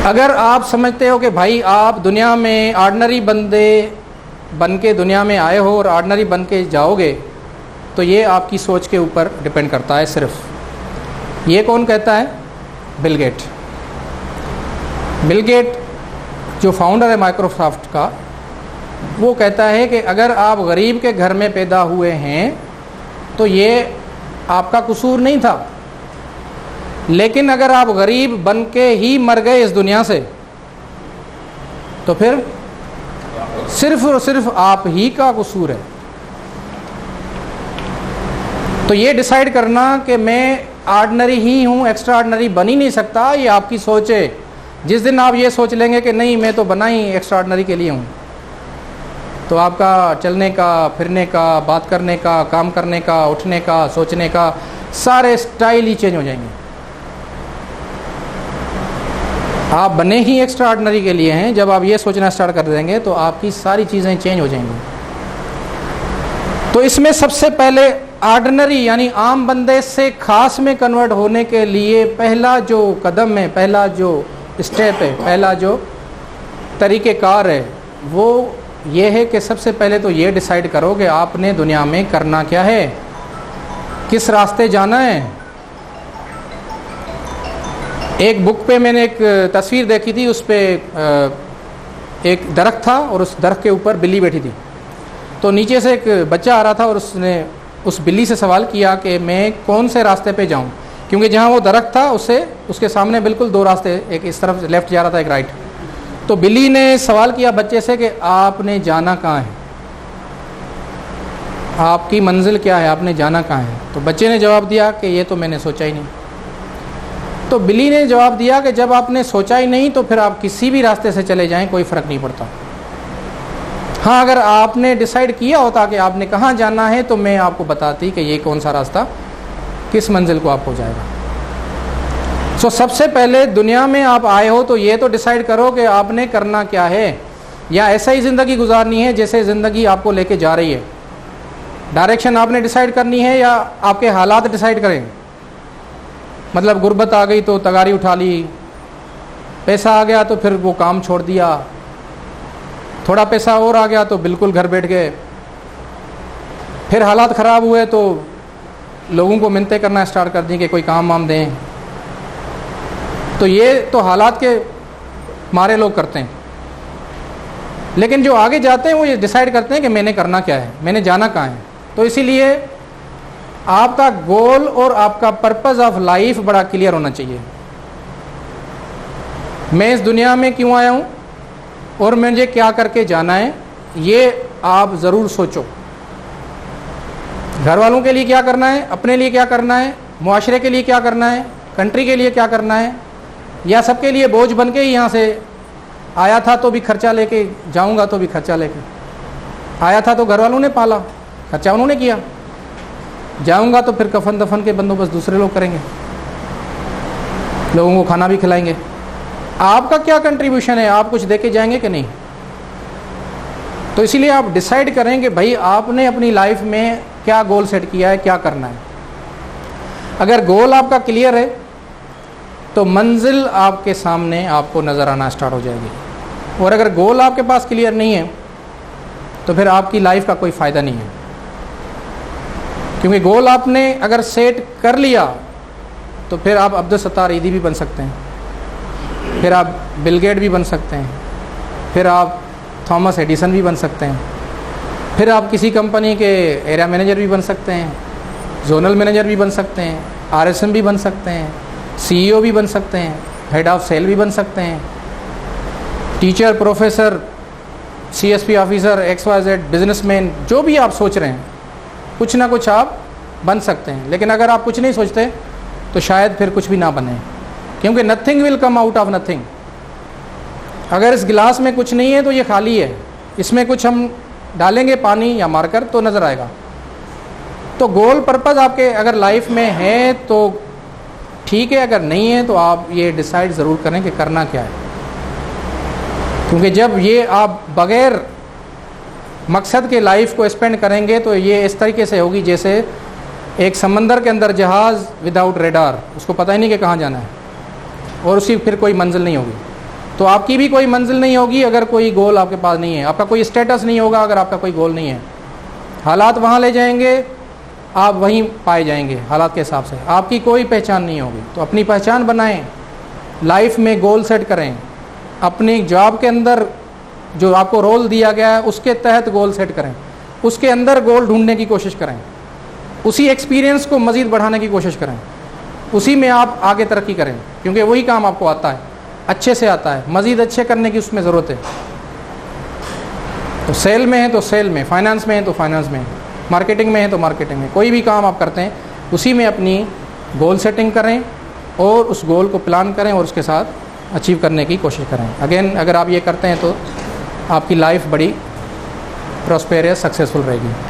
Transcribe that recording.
अगर आप समझते हो कि भाई आप दुनिया में ऑर्डिनरी बंदे बन के दुनिया में आए हो और ऑर्डिनरी बन के जाओगे, तो ये आपकी सोच के ऊपर डिपेंड करता है सिर्फ। ये कौन कहता है? Bill Gate. बिल गेट जो फाउंडर है माइक्रोसॉफ्ट का, वो कहता है कि अगर आप गरीब के घर में पैदा हुए हैं तो ये आपका कसूर नहीं था, लेकिन अगर आप गरीब बन के ही मर गए इस दुनिया से तो फिर सिर्फ और सिर्फ आप ही का कसूर है। तो ये डिसाइड करना कि मैं ऑर्डिनरी ही हूँ, एक्स्ट्रा ऑर्डिनरी बन ही नहीं सकता, ये आपकी सोच है। जिस दिन आप ये सोच लेंगे कि नहीं मैं तो बना ही एक्स्ट्रा ऑर्डिनरी के लिए हूँ, तो आपका चलने का, फिरने का, बात करने का, काम करने का, उठने का, सोचने का सारे स्टाइल ही चेंज हो जाएंगे। आप बने ही एक्स्ट्रा ऑर्डिनरी के लिए हैं, जब आप ये सोचना स्टार्ट कर देंगे तो आपकी सारी चीज़ें चेंज हो जाएंगी। तो इसमें सबसे पहले ऑर्डिनरी यानी आम बंदे से खास में कन्वर्ट होने के लिए पहला जो कदम है, पहला जो स्टेप है, पहला जो तरीक़ेकार है, वो ये है कि सबसे पहले तो ये डिसाइड करो कि आपने दुनिया में करना क्या है, किस रास्ते जाना है। एक बुक पे मैंने एक तस्वीर देखी थी, उस पर एक दरख्त था और उस दरख्त के ऊपर बिल्ली बैठी थी। तो नीचे से एक बच्चा आ रहा था और उसने उस बिल्ली से सवाल किया कि मैं कौन से रास्ते पे जाऊं, क्योंकि जहां वो दरख्त था उससे उसके सामने बिल्कुल दो रास्ते, एक इस तरफ लेफ़्ट जा रहा था, एक राइट। तो बिल्ली ने सवाल किया बच्चे से कि आपने जाना कहाँ है, आपकी मंजिल क्या है, आपने जाना कहाँ है। तो बच्चे ने जवाब दिया कि ये तो मैंने सोचा ही नहीं। तो बिल्ली ने जवाब दिया कि जब आपने सोचा ही नहीं तो फिर आप किसी भी रास्ते से चले जाएं, कोई फ़र्क नहीं पड़ता। हाँ, अगर आपने डिसाइड किया होता कि आपने कहाँ जाना है तो मैं आपको बताती कि ये कौन सा रास्ता किस मंजिल को आपको जाएगा। सबसे पहले दुनिया में आप आए हो तो ये तो डिसाइड करो कि आपने करना क्या है, या ऐसा ही ज़िंदगी गुजारनी है जैसे ज़िंदगी आपको लेके जा रही है। डायरेक्शन आपने डिसाइड करनी है या आपके हालात डिसाइड करें। मतलब गुर्बत आ गई तो तगारी उठा ली, पैसा आ गया तो फिर वो काम छोड़ दिया, थोड़ा पैसा और आ गया तो बिल्कुल घर बैठ गए, फिर हालात ख़राब हुए तो लोगों को मिन्नतें करना स्टार्ट कर दी कि कोई काम वाम दें। तो ये तो हालात के मारे लोग करते हैं, लेकिन जो आगे जाते हैं वो ये डिसाइड करते हैं कि मैंने करना क्या है, मैंने जाना कहाँ है। तो इसीलिए आपका गोल और आपका पर्पस ऑफ लाइफ बड़ा क्लियर होना चाहिए। मैं इस दुनिया में क्यों आया हूँ और मुझे क्या करके जाना है, ये आप ज़रूर सोचो। घर वालों के लिए क्या करना है, अपने लिए क्या करना है, मुआशरे के लिए क्या करना है, कंट्री के लिए क्या करना है, या सबके लिए बोझ बन के ही यहाँ से आया था तो भी खर्चा लेके जाऊँगा, तो भी खर्चा लेके आया था तो घर वालों ने पाला, खर्चा उन्होंने किया, जाऊँगा तो फिर कफन दफन के बंदोबस्त दूसरे लोग करेंगे, लोगों को खाना भी खिलाएंगे। आपका क्या कंट्रीब्यूशन है, आप कुछ दे के जाएंगे कि नहीं। तो इसीलिए आप डिसाइड करें कि भाई आपने अपनी लाइफ में क्या गोल सेट किया है, क्या करना है। अगर गोल आपका क्लियर है तो मंजिल आपके सामने आपको नज़र आना स्टार्ट हो जाएगी, और अगर गोल आपके पास क्लियर नहीं है तो फिर आपकी लाइफ का कोई फ़ायदा नहीं है। क्योंकि गोल आपने अगर सेट कर लिया तो फिर आप अब्दुल सत्तार ईदी भी बन सकते हैं, फिर आप बिल गेट भी बन सकते हैं, फिर आप थॉमस एडिसन भी बन सकते हैं, फिर आप किसी कंपनी के एरिया मैनेजर भी बन सकते हैं, जोनल मैनेजर भी बन सकते हैं, आरएसएम भी बन सकते हैं, सीईओ भी बन सकते हैं, हेड ऑफ सेल भी बन सकते हैं, teacher, professor, CSP officer, XYZ, businessman, जो भी आप सोच रहे हैं कुछ ना कुछ आप बन सकते हैं। लेकिन अगर आप कुछ नहीं सोचते तो शायद फिर कुछ भी ना बने, क्योंकि nothing will come out of nothing. अगर इस गिलास में कुछ नहीं है तो ये खाली है, इसमें कुछ हम डालेंगे पानी या मारकर तो नज़र आएगा। तो गोल पर्पस आपके अगर लाइफ में है तो ठीक है, अगर नहीं है तो आप ये डिसाइड ज़रूर करें कि करना क्या है। क्योंकि जब ये आप बग़ैर मकसद के लाइफ को स्पेंड करेंगे तो ये इस तरीके से होगी जैसे एक समंदर के अंदर जहाज़ विदाउट रेडार, उसको पता ही नहीं कि कहाँ जाना है और उसकी फिर कोई मंजिल नहीं होगी। तो आपकी भी कोई मंजिल नहीं होगी अगर कोई गोल आपके पास नहीं है, आपका कोई स्टेटस नहीं होगा अगर आपका कोई गोल नहीं है। हालात वहाँ ले जाएंगे, आप वहीं पाए जाएंगे हालात के हिसाब से, आपकी कोई पहचान नहीं होगी। तो अपनी पहचान बनाएं, लाइफ में गोल सेट करें, अपनी जॉब के अंदर जो आपको रोल दिया गया है उसके तहत गोल सेट करें, उसके अंदर गोल ढूंढने की कोशिश करें, उसी एक्सपीरियंस को मज़ीद बढ़ाने की कोशिश करें, उसी में आप आगे तरक्की करें, क्योंकि वही काम आपको आता है, अच्छे से आता है, मज़ीद अच्छे करने की उसमें ज़रूरत है। तो सेल में है तो सेल में, फाइनेंस में है तो फाइनेंस में, मार्केटिंग में है तो मार्केटिंग में, कोई भी काम आप करते हैं उसी में अपनी गोल सेटिंग करें और उस गोल को प्लान करें और उसके साथ अचीव करने की कोशिश करें। अगेन अगर आप ये करते हैं तो आपकी लाइफ बड़ी प्रॉस्पेरियस सक्सेसफुल रहेगी।